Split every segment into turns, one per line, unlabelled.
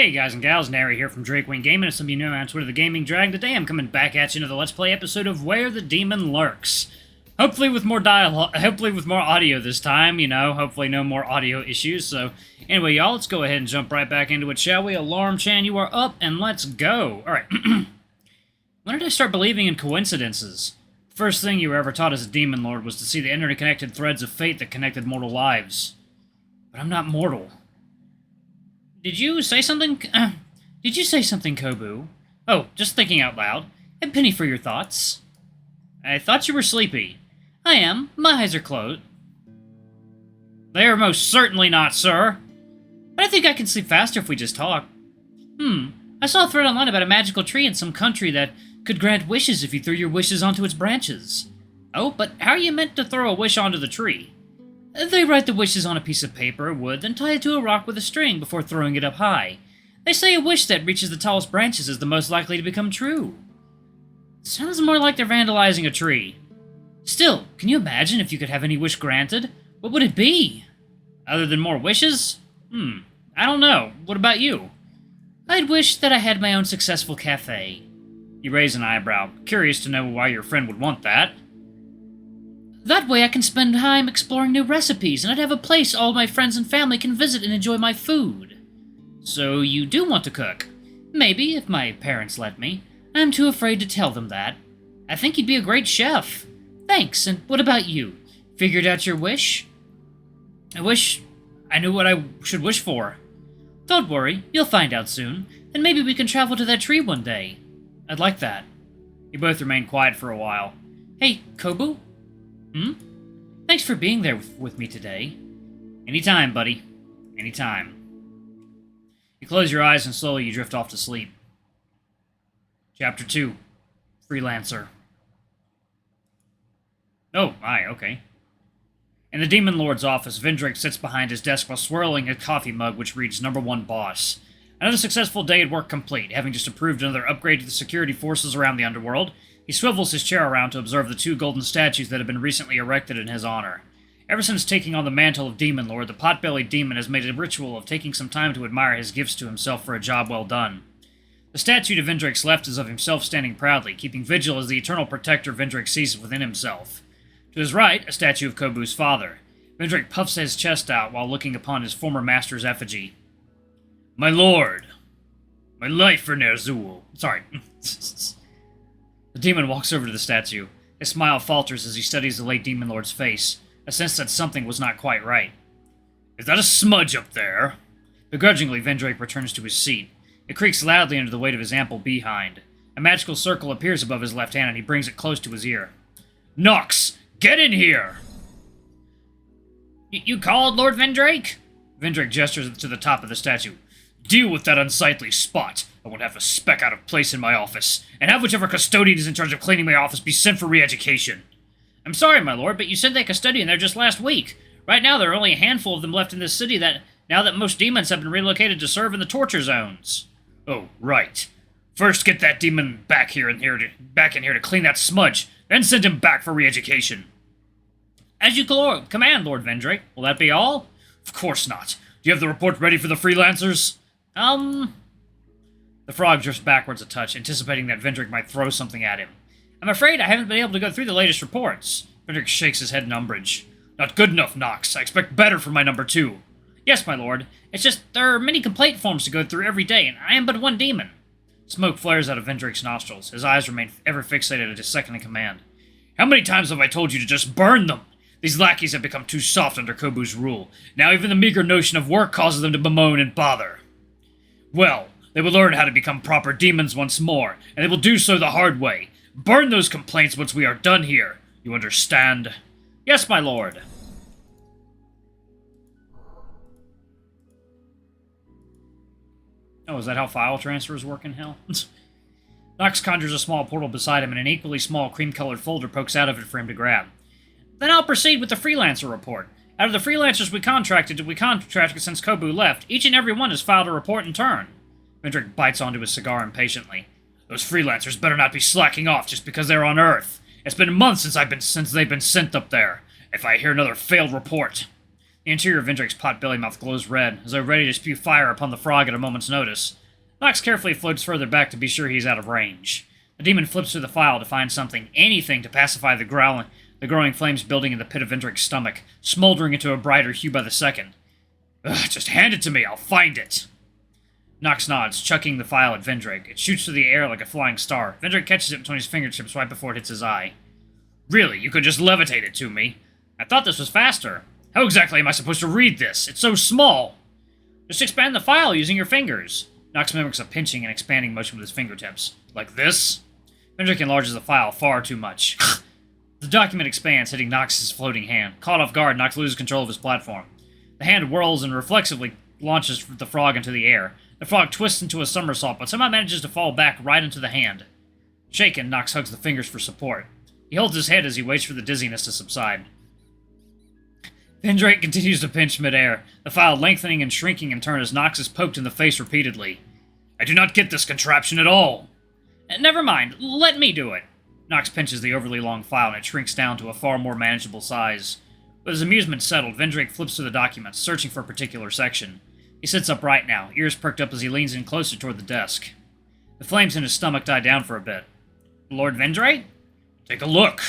Hey guys and gals, Nary here from Drake Wing Gaming, and some of you know on Twitter the Gaming Drag. Today I'm coming back at you into the Let's Play episode of Where the Demon Lurks. Hopefully with more dialogue, hopefully with more audio this time, hopefully no more audio issues. So anyway, y'all, let's go ahead and jump right back into it, shall we? Alarm Chan, you are up, and let's go. Alright. When did I start believing in coincidences? The first thing you were ever taught as a demon lord was to see the interconnected threads of fate that connected mortal lives. But I'm not mortal. Did you say something, Kobu? Oh, just thinking out loud. A penny for your thoughts. I thought you were sleepy. I am. My eyes are closed. They are most certainly not, sir. But I think I can sleep faster if we just talk. I saw a thread online about a magical tree in some country that could grant wishes if you threw your wishes onto its branches. Oh, but how are you meant to throw a wish onto the tree? They write the wishes on a piece of paper or wood, then tie it to a rock with a string before throwing it up high. They say a wish that reaches the tallest branches is the most likely to become true. Sounds more like they're vandalizing a tree. Still, can you imagine if you could have any wish granted? What would it be? Other than more wishes? I don't know. What about you? I'd wish that I had my own successful cafe. You raise an eyebrow, curious to know why your friend would want that. That way I can spend time exploring new recipes, and I'd have a place all my friends and family can visit and enjoy my food. So you do want to cook? Maybe, if my parents let me. I'm too afraid to tell them that. I think you'd be a great chef. Thanks, and what about you? Figured out your wish? I wish I knew what I should wish for. Don't worry, you'll find out soon, and maybe we can travel to that tree one day. I'd like that. You both remain quiet for a while. Hey, Kobu? Thanks for being there with me today. Anytime, buddy. Anytime. You close your eyes and slowly you drift off to sleep. Chapter 2. Freelancer. Oh, aye, okay. In the Demon Lord's office, Vendrake sits behind his desk while swirling a coffee mug which reads Number 1 Boss. Another successful day at work complete, having just approved another upgrade to the security forces around the Underworld. He swivels his chair around to observe the 2 golden statues that have been recently erected in his honor. Ever since taking on the mantle of Demon Lord, the pot-bellied demon has made a ritual of taking some time to admire his gifts to himself for a job well done. The statue to Vendrake's left is of himself standing proudly, keeping vigil as the eternal protector Vendrake sees within himself. To his right, a statue of Kobu's father. Vendrake puffs his chest out while looking upon his former master's effigy. My lord! My life for Ner'zhul. Sorry. The demon walks over to the statue. His smile falters as he studies the late Demon Lord's face, a sense that something was not quite right. Is that a smudge up there? Begrudgingly, Vendrake returns to his seat. It creaks loudly under the weight of his ample behind. A magical circle appears above his left hand and he brings it close to his ear. Nox, get in here! You called, Lord Vendrake? Vendrake gestures to the top of the statue. Deal with that unsightly spot. I won't have a speck out of place in my office, and have whichever custodian is in charge of cleaning my office be sent for re-education. I'm sorry, my lord, but you sent that custodian there just last week. Right now, there are only a handful of them left in this city now that most demons have been relocated to serve in the torture zones. Oh, right. First get that demon back in here to clean that smudge, then send him back for re-education. As you command, Lord Vendrake. Will that be all? Of course not. Do you have the report ready for the freelancers? The frog drifts backwards a touch, anticipating that Vendrake might throw something at him. I'm afraid I haven't been able to go through the latest reports. Vendrake shakes his head in umbrage. Not good enough, Nox. I expect better from my number 2. Yes, my lord. It's just there are many complaint forms to go through every day, and I am but one demon. Smoke flares out of Vendrake's nostrils. His eyes remain ever fixated at his second in command. How many times have I told you to just burn them? These lackeys have become too soft under Kobu's rule. Now even the meager notion of work causes them to bemoan and bother. Well, they will learn how to become proper demons once more, and they will do so the hard way. Burn those complaints once we are done here. You understand? Yes, my lord. Oh, is that how file transfers work in hell? Nox conjures a small portal beside him, and an equally small cream-colored folder pokes out of it for him to grab. Then I'll proceed with the freelancer report. Out of the freelancers we contracted since Kobu left, each and every one has filed a report in turn. Vendrake bites onto his cigar impatiently. Those freelancers better not be slacking off just because they're on Earth. It's been months since they've been sent up there. If I hear another failed report. The interior of Vendrake's pot-belly mouth glows red, as though ready to spew fire upon the frog at a moment's notice. Nox carefully floats further back to be sure he's out of range. The demon flips through the file to find something, anything to pacify the growing flames building in the pit of Vendrake's stomach, smoldering into a brighter hue by the second. Ugh, just hand it to me, I'll find it! Nox nods, chucking the file at Vendrake. It shoots through the air like a flying star. Vendrake catches it between his fingertips right before it hits his eye. Really, you could just levitate it to me? I thought this was faster. How exactly am I supposed to read this? It's so small! Just expand the file using your fingers. Nox mimics a pinching and expanding motion with his fingertips. Like this? Vendrake enlarges the file far too much. The document expands, hitting Nox's floating hand. Caught off guard, Nox loses control of his platform. The hand whirls and reflexively launches the frog into the air. The frog twists into a somersault, but somehow manages to fall back right into the hand. Shaken, Nox hugs the fingers for support. He holds his head as he waits for the dizziness to subside. Vendrake continues to pinch midair, the file lengthening and shrinking in turn as Nox is poked in the face repeatedly. I do not get this contraption at all. Never mind, let me do it. Nox pinches the overly long file and it shrinks down to a far more manageable size. With his amusement settled, Vendrake flips through the documents, searching for a particular section. He sits upright now, ears perked up as he leans in closer toward the desk. The flames in his stomach die down for a bit. Lord Vendrake? Take a look.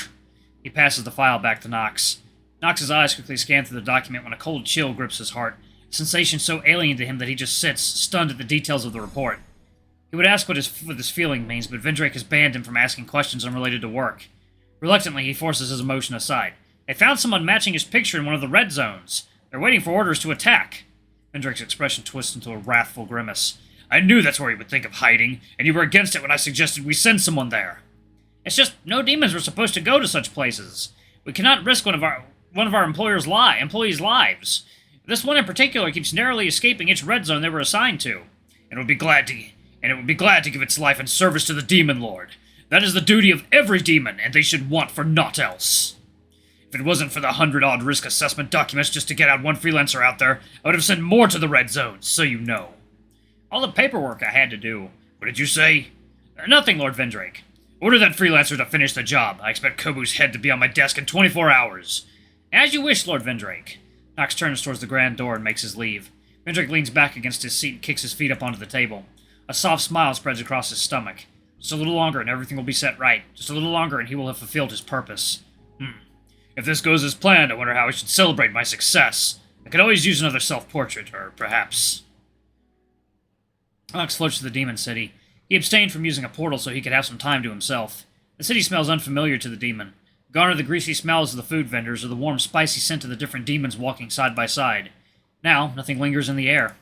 He passes the file back to Nox. Nox's eyes quickly scan through the document when a cold chill grips his heart, a sensation so alien to him that he just sits, stunned at the details of the report. He would ask what this feeling means, but Vendrake has banned him from asking questions unrelated to work. Reluctantly, he forces his emotion aside. They found someone matching his picture in one of the red zones. They're waiting for orders to attack. Vendrake's expression twists into a wrathful grimace. I knew that's where he would think of hiding, and you were against it when I suggested we send someone there. It's just, no demons were supposed to go to such places. We cannot risk one of our employees' lives. This one in particular keeps narrowly escaping each red zone they were assigned to, and it would be glad to give its life in service to the Demon Lord. That is the duty of every demon, and they should want for naught else. If it wasn't for the 100-odd risk assessment documents just to get out one freelancer out there, I would have sent more to the red zones, so you know. All the paperwork I had to do. What did you say? Nothing, Lord Vendrake. Order that freelancer to finish the job. I expect Kobu's head to be on my desk in 24 hours. As you wish, Lord Vendrake. Nox turns towards the grand door and makes his leave. Vendrake leans back against his seat and kicks his feet up onto the table. A soft smile spreads across his stomach. Just a little longer and everything will be set right. Just a little longer and he will have fulfilled his purpose. If this goes as planned, I wonder how I should celebrate my success. I could always use another self-portrait, or perhaps... Nox floats to the demon city. He abstained from using a portal so he could have some time to himself. The city smells unfamiliar to the demon. Gone are the greasy smells of the food vendors or the warm, spicy scent of the different demons walking side by side. Now, nothing lingers in the air.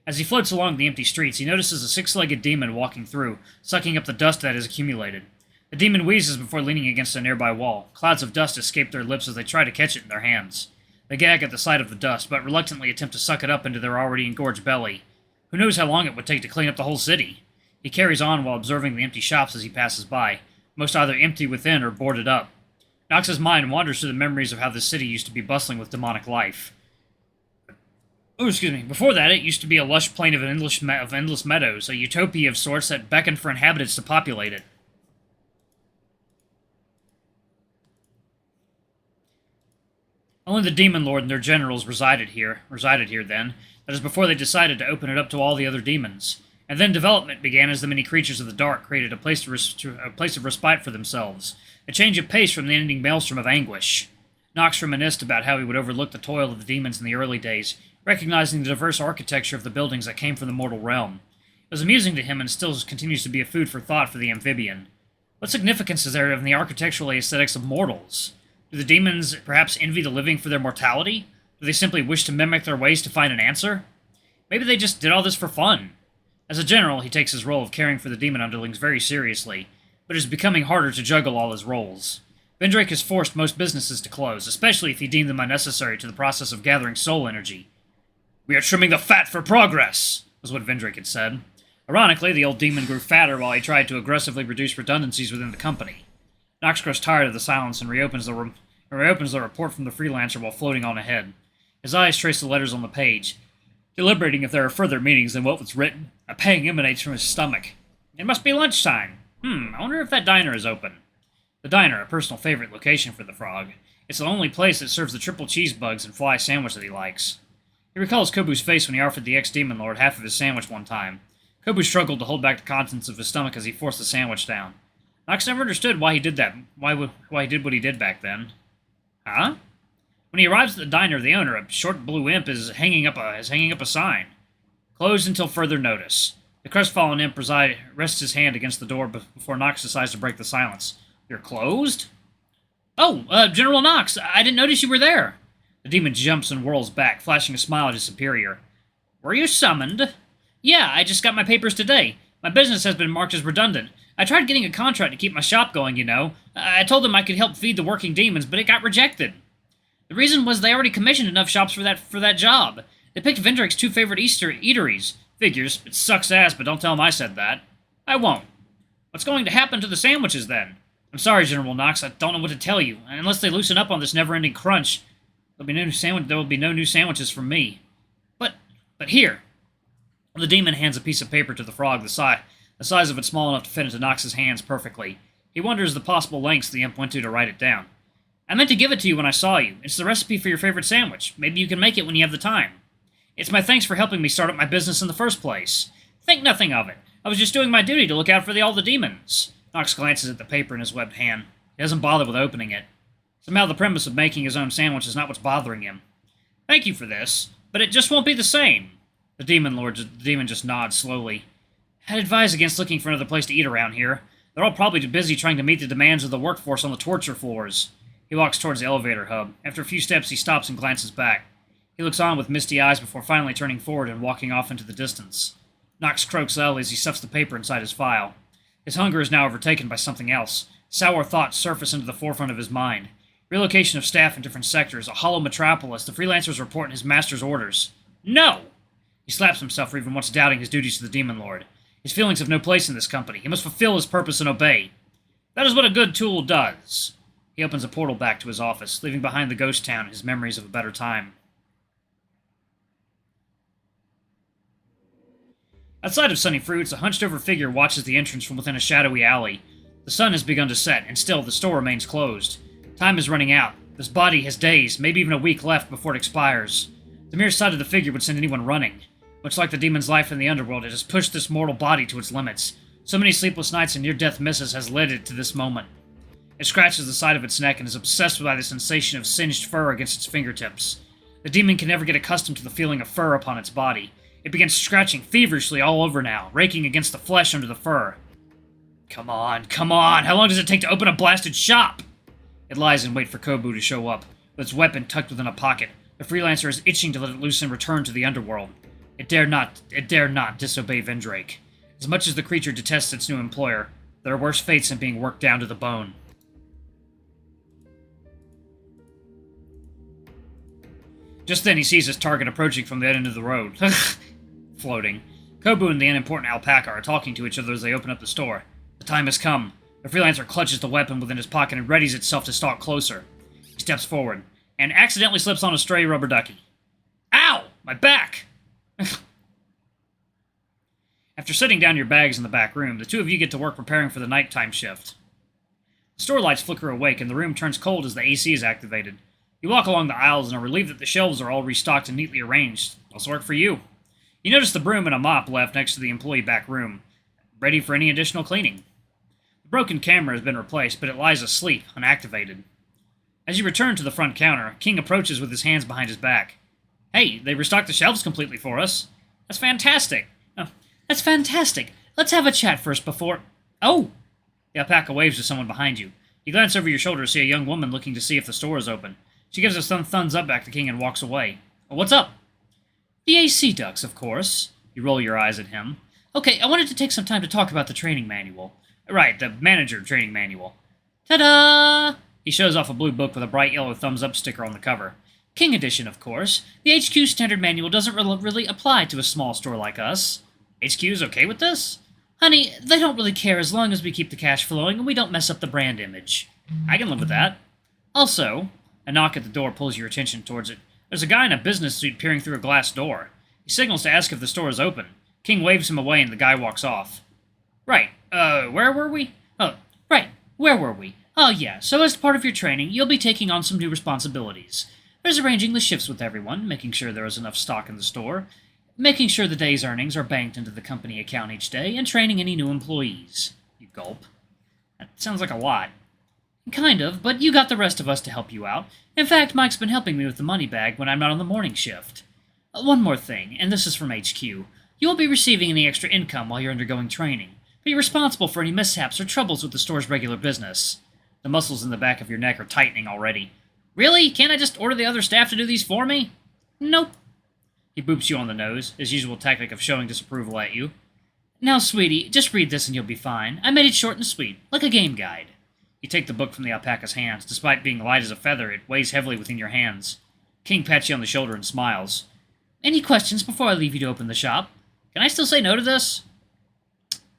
As he floats along the empty streets, he notices a six-legged demon walking through, sucking up the dust that has accumulated. The demon wheezes before leaning against a nearby wall. Clouds of dust escape their lips as they try to catch it in their hands. They gag at the sight of the dust, but reluctantly attempt to suck it up into their already engorged belly. Who knows how long it would take to clean up the whole city? He carries on while observing the empty shops as he passes by, most either empty within or boarded up. Nox's mind wanders through the memories of how the city used to be bustling with demonic life. Before that, it used to be a lush plain of endless meadows, a utopia of sorts that beckoned for inhabitants to populate it. Only the Demon Lord and their generals resided here then. That is before they decided to open it up to all the other demons. And then development began as the many creatures of the dark created a place of respite for themselves. A change of pace from the ending maelstrom of anguish. Nox reminisced about how he would overlook the toil of the demons in the early days, recognizing the diverse architecture of the buildings that came from the mortal realm. It was amusing to him and still continues to be a food for thought for the amphibian. What significance is there in the architectural aesthetics of mortals? Do the demons perhaps envy the living for their mortality? Do they simply wish to mimic their ways to find an answer? Maybe they just did all this for fun. As a general, he takes his role of caring for the demon underlings very seriously, but it is becoming harder to juggle all his roles. Vendrake has forced most businesses to close, especially if he deemed them unnecessary to the process of gathering soul energy. "We are trimming the fat for progress," was what Vendrake had said. Ironically, the old demon grew fatter while he tried to aggressively reduce redundancies within the company. Nox grows tired of the silence and reopens the report from the freelancer while floating on ahead. His eyes trace the letters on the page, deliberating if there are further meanings than what was written. A pang emanates from his stomach. It must be lunchtime. I wonder if that diner is open. The diner, a personal favorite location for the frog, It's the only place that serves the triple cheese bugs and fly sandwich that he likes. He recalls Kobu's face when he offered the ex-demon lord half of his sandwich one time. Kobu struggled to hold back the contents of his stomach as he forced the sandwich down. Nox never understood why he did that. Why he did what he did back then. Huh? When he arrives at the diner, the owner, a short blue imp, is hanging up a sign. Closed until further notice. The crestfallen imp rests his hand against the door before Nox decides to break the silence. You're closed? Oh, General Nox, I didn't notice you were there. The demon jumps and whirls back, flashing a smile at his superior. Were you summoned? Yeah, I just got my papers today. My business has been marked as redundant. I tried getting a contract to keep my shop going, you know. I told them I could help feed the working demons, but it got rejected. The reason was they already commissioned enough shops for that job. They picked Vendrake's 2 favorite eateries. Figures. It sucks ass, but don't tell them I said that. I won't. What's going to happen to the sandwiches, then? I'm sorry, General Nox, I don't know what to tell you. Unless they loosen up on this never-ending crunch, there will be no new sandwiches from me. But here. The demon hands a piece of paper to the frog, the size of it small enough to fit into Nox's hands perfectly. He wonders the possible lengths the imp went to write it down. I meant to give it to you when I saw you. It's the recipe for your favorite sandwich. Maybe you can make it when you have the time. It's my thanks for helping me start up my business in the first place. Think nothing of it. I was just doing my duty to look out for all the demons. Nox glances at the paper in his webbed hand. He doesn't bother with opening it. Somehow the premise of making his own sandwich is not what's bothering him. Thank you for this, but it just won't be the same. The demon just nods slowly. I'd advise against looking for another place to eat around here. They're all probably too busy trying to meet the demands of the workforce on the torture floors. He walks towards the elevator hub. After a few steps, he stops and glances back. He looks on with misty eyes before finally turning forward and walking off into the distance. Nox croaks loudly as he stuffs the paper inside his file. His hunger is now overtaken by something else. Sour thoughts surface into the forefront of his mind. Relocation of staff in different sectors, a hollow metropolis, the freelancers report in his master's orders. No! He slaps himself for even once doubting his duties to the Demon Lord. His feelings have no place in this company. He must fulfill his purpose and obey. That is what a good tool does. He opens a portal back to his office, leaving behind the ghost town and his memories of a better time. Outside of Sunny Fruits, a hunched-over figure watches the entrance from within a shadowy alley. The sun has begun to set, and still the store remains closed. Time is running out. This body has days, maybe even a week left before it expires. The mere sight of the figure would send anyone running. Much like the demon's life in the Underworld, it has pushed this mortal body to its limits. So many sleepless nights and near-death misses has led it to this moment. It scratches the side of its neck and is obsessed by the sensation of singed fur against its fingertips. The demon can never get accustomed to the feeling of fur upon its body. It begins scratching feverishly all over now, raking against the flesh under the fur. Come on, come on! How long does it take to open a blasted shop? It lies in wait for Kobu to show up, with its weapon tucked within a pocket. The freelancer is itching to let it loose and return to the Underworld. It dare not disobey Vendrake. As much as the creature detests its new employer, there are worse fates than being worked down to the bone. Just then he sees his target approaching from the end of the road. Floating. Kobu and the unimportant alpaca are talking to each other as they open up the store. The time has come. The freelancer clutches the weapon within his pocket and readies itself to stalk closer. He steps forward, and accidentally slips on a stray rubber ducky. Ow! My back! After setting down your bags in the back room, the two of you get to work preparing for the nighttime shift. The store lights flicker awake, and the room turns cold as the AC is activated. You walk along the aisles and are relieved that the shelves are all restocked and neatly arranged. Also work for you. You notice the broom and a mop left next to the employee back room, ready for any additional cleaning. The broken camera has been replaced, but it lies asleep, unactivated. As you return to the front counter, King approaches with his hands behind his back. Hey, they restocked the shelves completely for us. That's fantastic. That's fantastic. Let's have a chat first before... Oh! The alpaca waves to someone behind you. You glance over your shoulder to see a young woman looking to see if the store is open. She gives a thumbs up back to King and walks away. What's up? The AC ducts, of course. You roll your eyes at him. Okay, I wanted to take some time to talk about the training manual. Right, the manager training manual. Ta-da! He shows off a blue book with a bright yellow thumbs-up sticker on the cover. King Edition, of course. The HQ standard manual doesn't really apply to a small store like us. HQ's okay with this? Honey, they don't really care as long as we keep the cash flowing and we don't mess up the brand image. I can live with that. Also, a knock at the door pulls your attention towards it. There's a guy in a business suit peering through a glass door. He signals to ask if the store is open. King waves him away and the guy walks off. Right, where were we? Oh, right, where were we? Oh yeah, so as part of your training, you'll be taking on some new responsibilities. There's arranging the shifts with everyone, making sure there is enough stock in the store, making sure the day's earnings are banked into the company account each day, and training any new employees. You gulp. That sounds like a lot. Kind of, but you got the rest of us to help you out. In fact, Mike's been helping me with the money bag when I'm not on the morning shift. One more thing, and this is from HQ. You won't be receiving any extra income while you're undergoing training, but you're responsible for any mishaps or troubles with the store's regular business. The muscles in the back of your neck are tightening already. Really? Can't I just order the other staff to do these for me? Nope. He boops you on the nose, his usual tactic of showing disapproval at you. Now, sweetie, just read this and you'll be fine. I made it short and sweet, like a game guide. You take the book from the alpaca's hands. Despite being light as a feather, it weighs heavily within your hands. King pats you on the shoulder and smiles. Any questions before I leave you to open the shop? Can I still say no to this?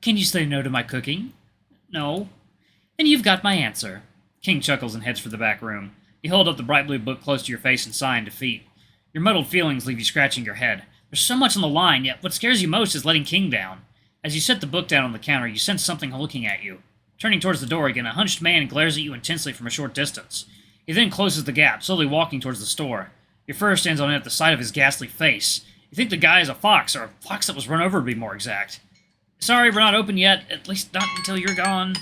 Can you say no to my cooking? No. Then you've got my answer. King chuckles and heads for the back room. You hold up the bright blue book close to your face and sigh in defeat. Your muddled feelings leave you scratching your head. There's so much on the line, yet what scares you most is letting King down. As you set the book down on the counter, you sense something looking at you. Turning towards the door again, a hunched man glares at you intensely from a short distance. He then closes the gap, slowly walking towards the store. Your fur stands on end at the sight of his ghastly face. You think the guy is a fox, or a fox that was run over to be more exact. Sorry, we're not open yet, at least not until you're gone.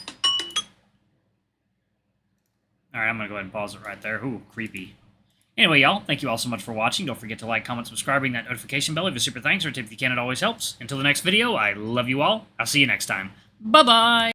Alright, I'm gonna go ahead and pause it right there. Ooh, creepy. Anyway, y'all, thank you all so much for watching. Don't forget to like, comment, subscribe, ring that notification bell. Leave a super thanks or a tip if you can, it always helps. Until the next video, I love you all. I'll see you next time. Bye-bye!